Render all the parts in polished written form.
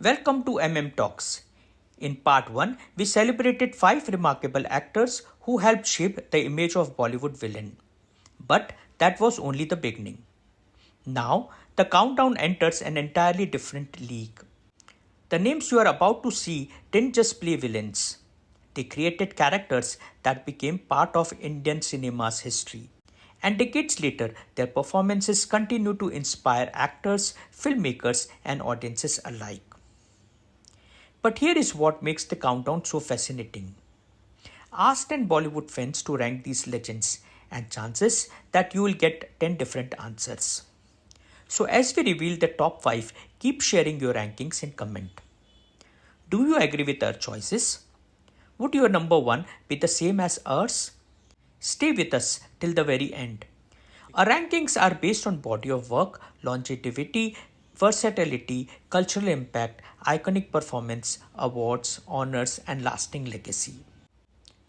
Welcome to Talks. In part 1, we celebrated 5 remarkable actors who helped shape the image of Bollywood villain. But that was only the beginning. Now, the countdown enters an entirely different league. The names you are about to see didn't just play villains. They created characters that became part of Indian cinema's history. And decades later, their performances continue to inspire actors, filmmakers, and audiences alike. But here is what makes the countdown so fascinating. Ask 10 Bollywood fans to rank these legends, and chances that you will get 10 different answers. So, as we reveal the top 5, keep sharing your rankings and comment. Do you agree with our choices? Would your number 1 be the same as ours? Stay with us till the very end. Our rankings are based on body of work, longevity, versatility, cultural impact, iconic performance, awards, honors, and lasting legacy.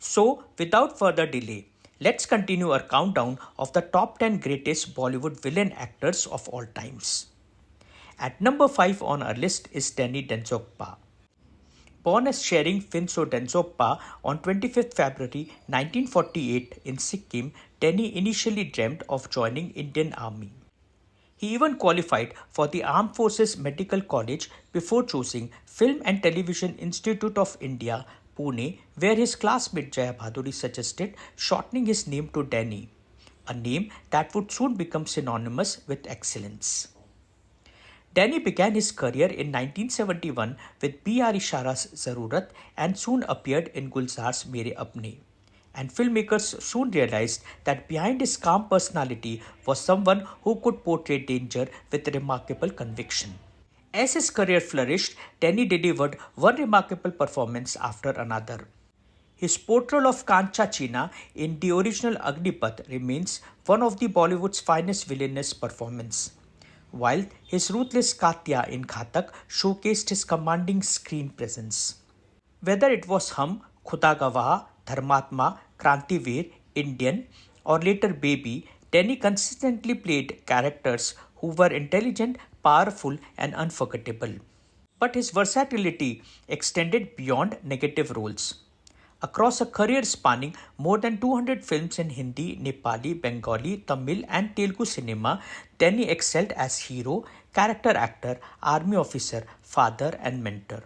So, without further delay, let's continue our countdown of the top 10 greatest Bollywood villain actors of all times. At number 5 on our list is Denzongpa. Born as Sharing Finso Denzongpa on 25th February 1948 in Sikkim, Denny initially dreamt of joining Indian Army. He even qualified for the Armed Forces Medical College before choosing Film and Television Institute of India, Pune, where his classmate Jaya Bhaduri suggested shortening his name to Denny, a name that would soon become synonymous with excellence. Denny began his career in 1971 with B.R. Ishara's Zarurat and soon appeared in Gulzar's Mere Apne. And filmmakers soon realized that behind his calm personality was someone who could portray danger with remarkable conviction. As his career flourished, Denny delivered one remarkable performance after another. His portrayal of Kancha China in the original Agnipath remains one of the Bollywood's finest villainous performances, while his ruthless Katya in Ghatak showcased his commanding screen presence. Whether it was Hum, Khuda Gawah, Dharmatma, Krantiveer, Indian, or later Baby, Denny consistently played characters who were intelligent, powerful, and unforgettable. But his versatility extended beyond negative roles. Across a career spanning more than 200 films in Hindi, Nepali, Bengali, Tamil, and Telugu cinema, Denny excelled as hero, character actor, army officer, father, and mentor.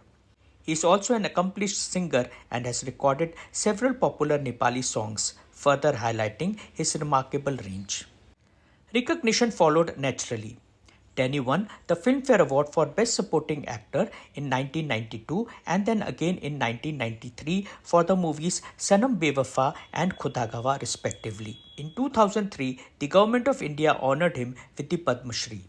He is also an accomplished singer and has recorded several popular Nepali songs, further highlighting his remarkable range. Recognition followed naturally. Denny won the Filmfare Award for Best Supporting Actor in 1992 and then again in 1993 for the movies Sanam Bewafa and Khuda Gawah respectively. In 2003, the Government of India honoured him with the Padma Shri.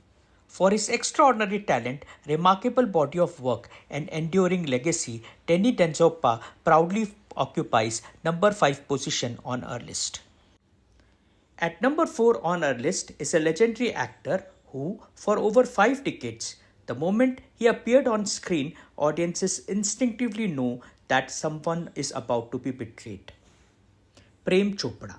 For his extraordinary talent, remarkable body of work, and enduring legacy, Denny Denzongpa proudly occupies number 5 position on our list. At number 4 on our list is a legendary actor who, for over 5 decades, the moment he appeared on screen, audiences instinctively know that someone is about to be betrayed. Prem Chopra.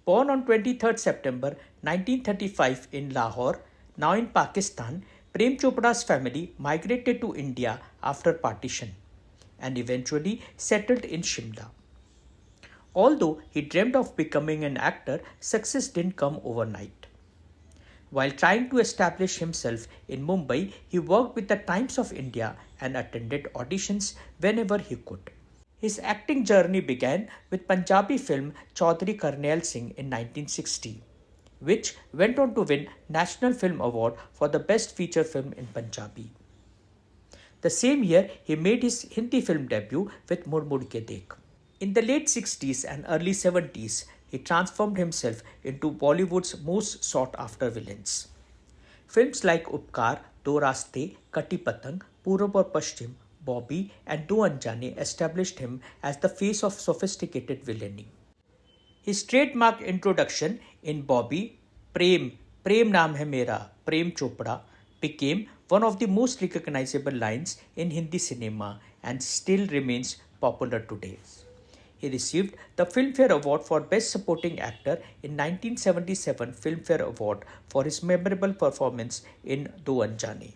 Born on 23rd September 1935 in Lahore, now in Pakistan, Prem Chopra's family migrated to India after partition and eventually settled in Shimla. Although he dreamed of becoming an actor, success didn't come overnight. While trying to establish himself in Mumbai, he worked with the Times of India and attended auditions whenever he could. His acting journey began with Punjabi film Chaudhary Karnail Singh in 1960. Which went on to win National Film Award for the Best Feature Film in Punjabi. The same year, he made his Hindi film debut with Mud Mud Ke Dekh. In the late 60s and early 70s, he transformed himself into Bollywood's most sought-after villains. Films like Upkar, Do Raste, Kati Patang, Purab aur Paschim, Bobby, and Do Anjane established him as the face of sophisticated villainy. His trademark introduction in Bobby, Prem Naam Hai Mera, Prem Chopra, became one of the most recognizable lines in Hindi cinema and still remains popular today. He received the Filmfare Award for Best Supporting Actor in 1977 Filmfare Award for his memorable performance in Do Anjane.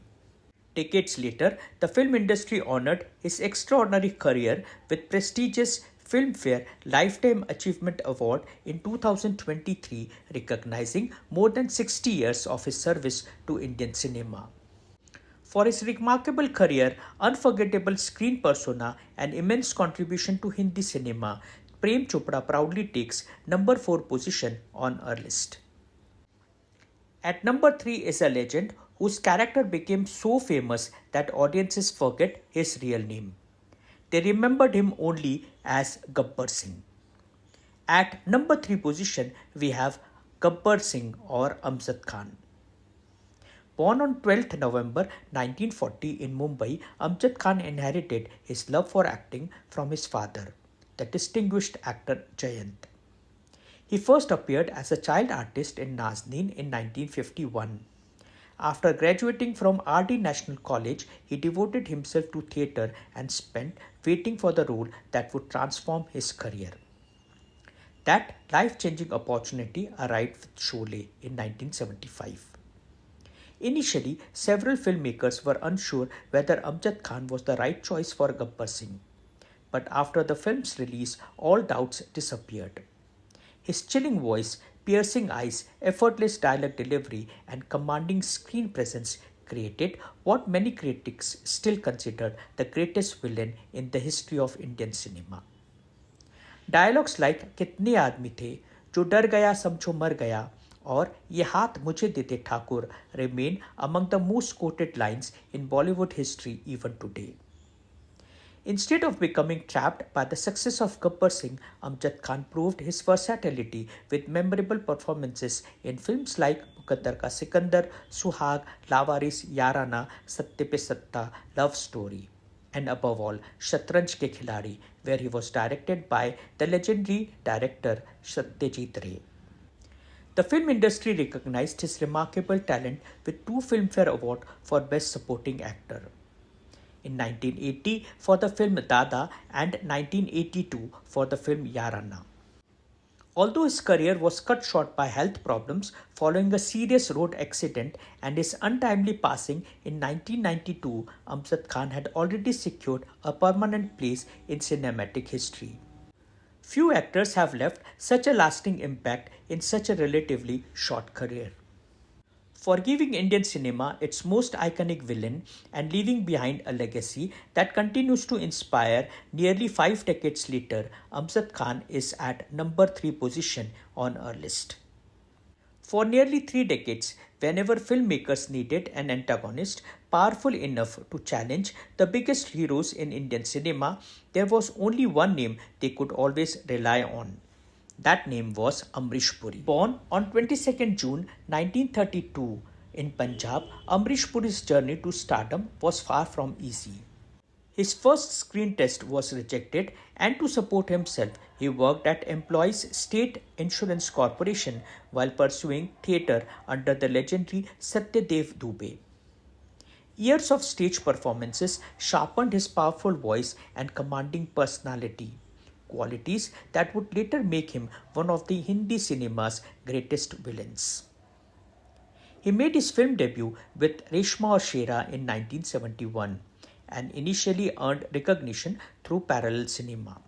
Decades later, the film industry honored his extraordinary career with prestigious Filmfare Lifetime Achievement Award in 2023, recognizing more than 60 years of his service to Indian cinema. For his remarkable career, unforgettable screen persona, and immense contribution to Hindi cinema, Prem Chopra proudly takes number 4 position on our list. At number 3 is a legend whose character became so famous that audiences forget his real name. They remembered him only as Gabbar Singh. At number 3 position, we have Gabbar Singh or Amjad Khan. Born on 12th November 1940 in Mumbai, Amjad Khan inherited his love for acting from his father, the distinguished actor Jayant. He first appeared as a child artist in Nazneen in 1951. After graduating from RD National College, he devoted himself to theatre and spent waiting for the role that would transform his career. That life-changing opportunity arrived with Sholay in 1975. Initially, several filmmakers were unsure whether Amjad Khan was the right choice for Gabbar Singh. But after the film's release, all doubts disappeared. His chilling voice, piercing eyes, effortless dialogue delivery, and commanding screen presence created what many critics still consider the greatest villain in the history of Indian cinema. Dialogues like "Kitne aadmi the," "Jo dar gaya samjho mar gaya," or "Ye haath mujhe de de Thakur" remain among the most quoted lines in Bollywood history even today. Instead of becoming trapped by the success of Gabbar Singh, Amjad Khan proved his versatility with memorable performances in films like Muqaddar Ka Sikandar, Suhag, Lawaris, Yarana, Satte Pe Satta, Love Story, and above all, Shatranj Ke Khiladi, where he was directed by the legendary director Satyajit Ray. The film industry recognized his remarkable talent with 2 Filmfare Awards for Best Supporting Actor. In 1980 for the film Dada and 1982 for the film Yarana. Although his career was cut short by health problems following a serious road accident and his untimely passing in 1992, Amjad Khan had already secured a permanent place in cinematic history. Few actors have left such a lasting impact in such a relatively short career. For giving Indian cinema its most iconic villain and leaving behind a legacy that continues to inspire nearly 5 decades later, Amjad Khan is at number 3 position on our list. For nearly 3 decades, whenever filmmakers needed an antagonist powerful enough to challenge the biggest heroes in Indian cinema, there was only one name they could always rely on. That name was Amrish Puri. Born on 22nd June 1932 in Punjab, Amrish Puri's journey to stardom was far from easy. His first screen test was rejected, and to support himself, he worked at Employees State Insurance Corporation while pursuing theatre under the legendary Satyadev Dubey. Years of stage performances sharpened his powerful voice and commanding personality, qualities that would later make him one of the Hindi cinema's greatest villains. He made his film debut with Reshma Aur Shera in 1971 and initially earned recognition through parallel cinema.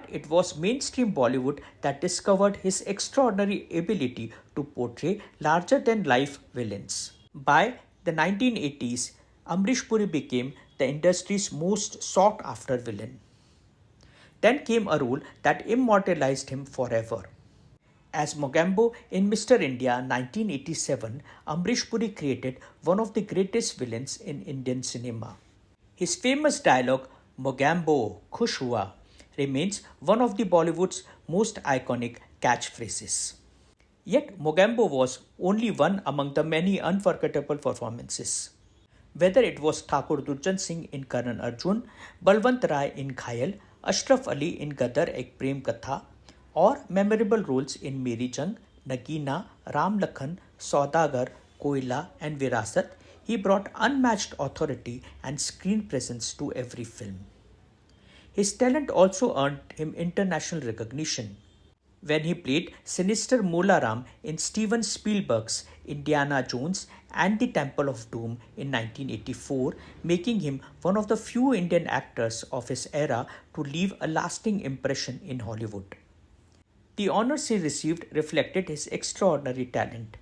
It was mainstream Bollywood that discovered his extraordinary ability to portray larger-than-life villains. By the 1980s, Amrish Puri became the industry's most sought-after villain. Then came a role that immortalized him forever. As Mogambo in Mr. India 1987, Amrish Puri created one of the greatest villains in Indian cinema. His famous dialogue, "Mogambo, Khush Hua," remains one of the Bollywood's most iconic catchphrases. Yet Mogambo was only one among the many unforgettable performances. Whether it was Thakur Durjan Singh in Karan Arjun, Balwant Rai in Ghayal, Ashraf Ali in Gadar Ek Prem Katha, or memorable roles in Meri Jang, Nagina, Ram Lakhan, Saudagar, Koila, and Virasat, he brought unmatched authority and screen presence to every film. His talent also earned him international recognition. when he played sinister Molaram in Steven Spielberg's Indiana Jones and the Temple of Doom in 1984, making him one of the few Indian actors of his era to leave a lasting impression in Hollywood. The honors he received reflected his extraordinary talent.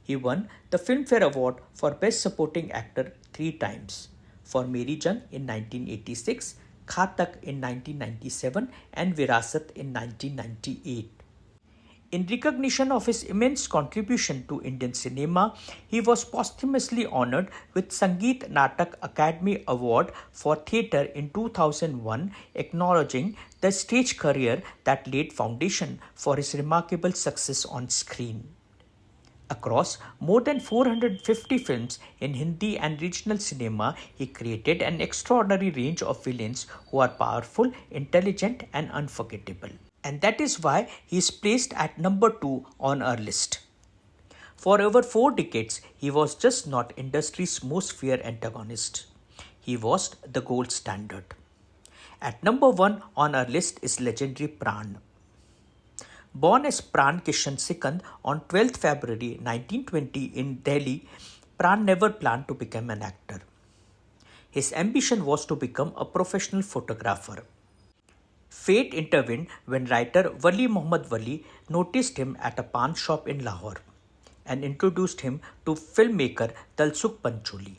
He won the Filmfare Award for Best Supporting Actor 3 times, for Meri Jang in 1986, Ghatak in 1997 and Virasat in 1998. In recognition of his immense contribution to Indian cinema, he was posthumously honored with Sangeet Natak Academy Award for Theatre in 2001, acknowledging the stage career that laid foundation for his remarkable success on screen. Across more than 450 films in Hindi and regional cinema, he created an extraordinary range of villains who are powerful, intelligent, and unforgettable. And that is why he is placed at number 2 on our list. For over 4 decades, he was just not industry's most feared antagonist. He was the gold standard. At number 1 on our list is legendary Pran. Born as Pran Kishan Sikand on 12th February 1920 in Delhi, Pran never planned to become an actor. His ambition was to become a professional photographer. Fate intervened when writer Wali Muhammad Wali noticed him at a pawn shop in Lahore and introduced him to filmmaker Dalsukh Pancholi.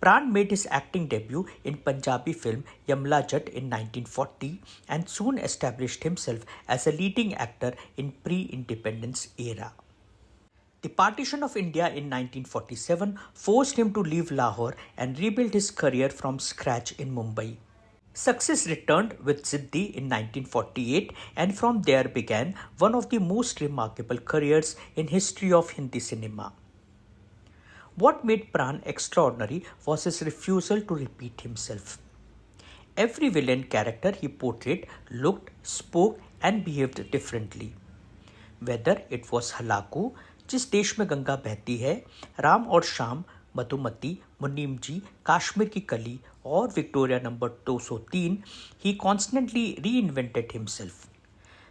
Pran made his acting debut in Punjabi film Yamla Jatt in 1940 and soon established himself as a leading actor in pre-independence era. The partition of India in 1947 forced him to leave Lahore and rebuild his career from scratch in Mumbai. Success returned with Ziddi in 1948 and from there began one of the most remarkable careers in history of Hindi cinema. What made Pran extraordinary was his refusal to repeat himself. Every villain character he portrayed looked, spoke and behaved differently. Whether it was Halaku, जिस देश में गंगा बहती है, राम और शाम, मधुमती, मुनीम जी, काश्मीर की कली और Victoria number 203, he constantly reinvented himself.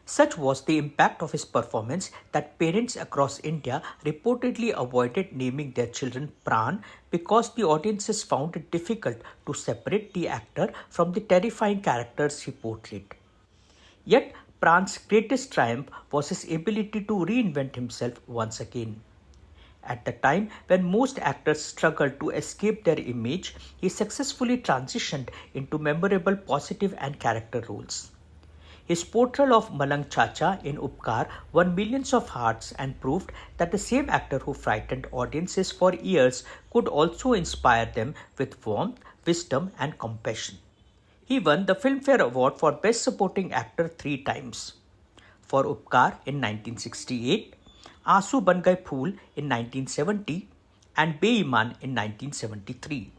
Such was the impact of his performance that parents across India reportedly avoided naming their children Pran because the audiences found it difficult to separate the actor from the terrifying characters he portrayed. Yet, Pran's greatest triumph was his ability to reinvent himself once again. At the time when most actors struggled to escape their image, he successfully transitioned into memorable positive and character roles. His portrayal of Malang Chacha in Upkar won millions of hearts and proved that the same actor who frightened audiences for years could also inspire them with warmth, wisdom and compassion. He won the Filmfare Award for Best Supporting Actor 3 times. For Upkar in 1968, Aansu Ban Gaye Phool in 1970 and Be-Iman in 1973.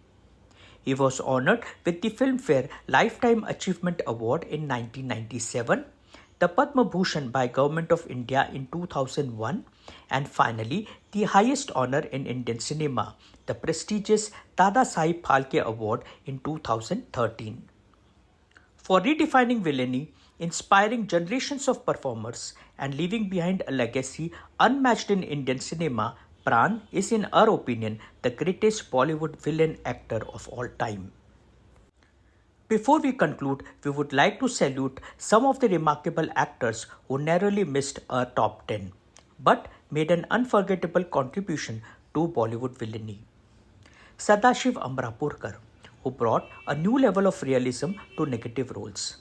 He was honoured with the Filmfare Lifetime Achievement Award in 1997, the Padma Bhushan by Government of India in 2001 and finally the highest honour in Indian cinema, the prestigious Dada Sahib Phalke Award in 2013. For redefining villainy, inspiring generations of performers and leaving behind a legacy unmatched in Indian cinema, Pran is in our opinion the greatest Bollywood villain actor of all time. Before we conclude, we would like to salute some of the remarkable actors who narrowly missed our top 10 but made an unforgettable contribution to Bollywood villainy. Sadashiv Amrapurkar, who brought a new level of realism to negative roles.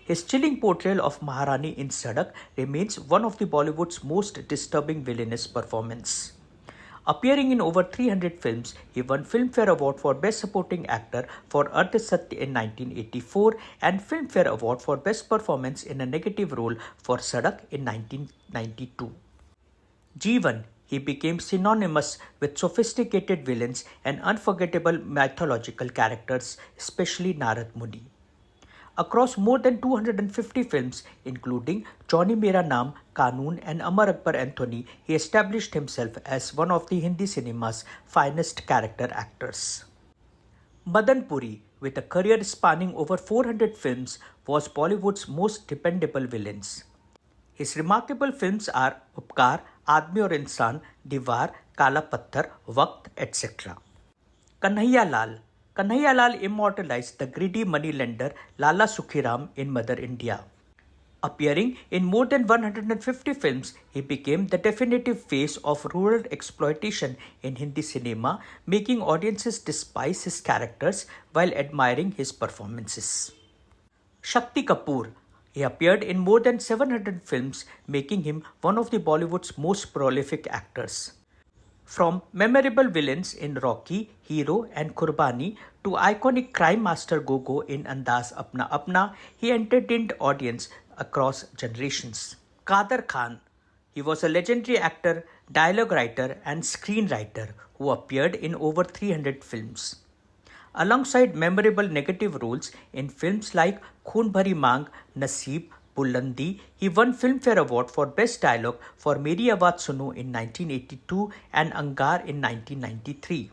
His chilling portrayal of Maharani in Sadak remains one of the Bollywood's most disturbing villainous performance. Appearing in over 300 films, he won Filmfare Award for Best Supporting Actor for Ardh Satya in 1984 and Filmfare Award for Best Performance in a Negative Role for Sadak in 1992. Jeevan, he became synonymous with sophisticated villains and unforgettable mythological characters, especially Narad Muni. Across more than 250 films, including Johnny Mera Naam, Kanoon and Amar Akbar Anthony, he established himself as one of the Hindi cinema's finest character actors. Madan Puri, with a career spanning over 400 films, was Bollywood's most dependable villains. His remarkable films are Upkar, Aadmi Aur Insan, Diwar, Kala Patthar, Waqt, etc. Kanhaiya Lal. Kanhaiya Lal immortalized the greedy moneylender Lala Sukhiram in Mother India. Appearing in more than 150 films, he became the definitive face of rural exploitation in Hindi cinema, making audiences despise his characters while admiring his performances. Shakti Kapoor. He appeared in more than 700 films, making him one of the Bollywood's most prolific actors. From memorable villains in Rocky, Hero and Kurbani to iconic crime master Gogo in Andaz Apna Apna, he entertained audience across generations. Kader Khan. He was a legendary actor, dialogue writer and screenwriter who appeared in over 300 films. Alongside memorable negative roles in films like Khoon Bhari Maang, Naseeb, Bulandi, he won Filmfare Award for Best Dialogue for Meri Awaaz Suno in 1982 and Angar in 1993.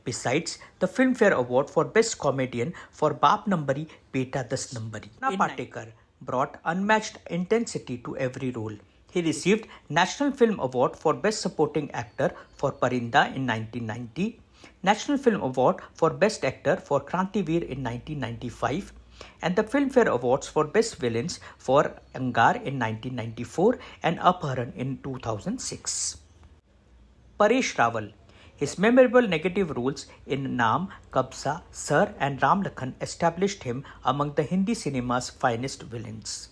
Besides the Filmfare Award for Best Comedian for Baap Nambari, Beta Das Nambari. Naina Patekar brought unmatched intensity to every role. He received National Film Award for Best Supporting Actor for Parinda in 1990, National Film Award for Best Actor for Krantiveer in 1995, and the Filmfare Awards for Best Villains for Angar in 1994 and Apharan in 2006. Paresh Rawal. His memorable negative roles in Naam, Kabza, Sir and Ram Lakhan established him among the Hindi cinema's finest villains.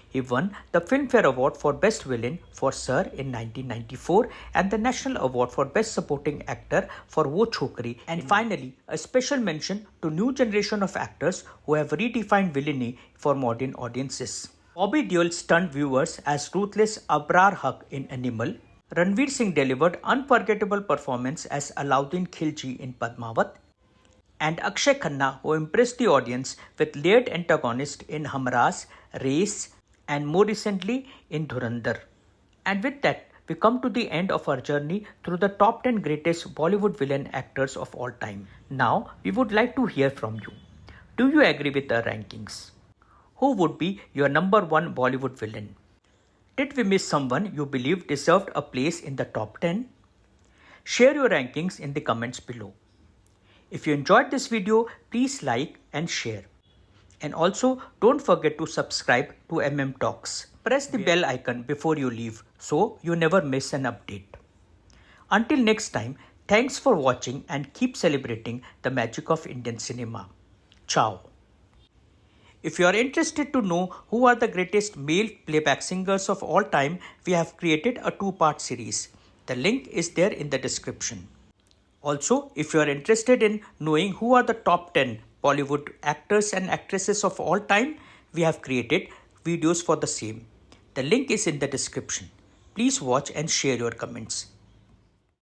He won the Filmfare Award for Best Villain for Sir in 1994 and the National Award for Best Supporting Actor for Wo Chhokri, and finally a special mention to new generation of actors who have redefined villainy for modern audiences. Bobby Deol stunned viewers as ruthless Abrar Haq in Animal. Ranveer Singh delivered unforgettable performance as Alauddin Khilji in Padmavat, and Akshay Khanna, who impressed the audience with layered antagonist in Hamraaz, Race, and more recently in Dhurandhar. And with that, we come to the end of our journey through the top 10 greatest Bollywood villain actors of all time. Now, we would like to hear from you. Do you agree with our rankings? Who would be your number one Bollywood villain? Did we miss someone you believe deserved a place in the top 10? Share your rankings in the comments below. If you enjoyed this video, please like and share. And also, don't forget to subscribe to Talks. Press the bell icon before you leave so you never miss an update. Until next time, thanks for watching and keep celebrating the magic of Indian cinema. Ciao. If you are interested to know who are the greatest male playback singers of all time, we have created a 2-part series. The link is there in the description. Also, if you are interested in knowing who are the top 10 Bollywood actors and actresses of all time, we have created videos for the same. The link is in the description. Please watch and share your comments.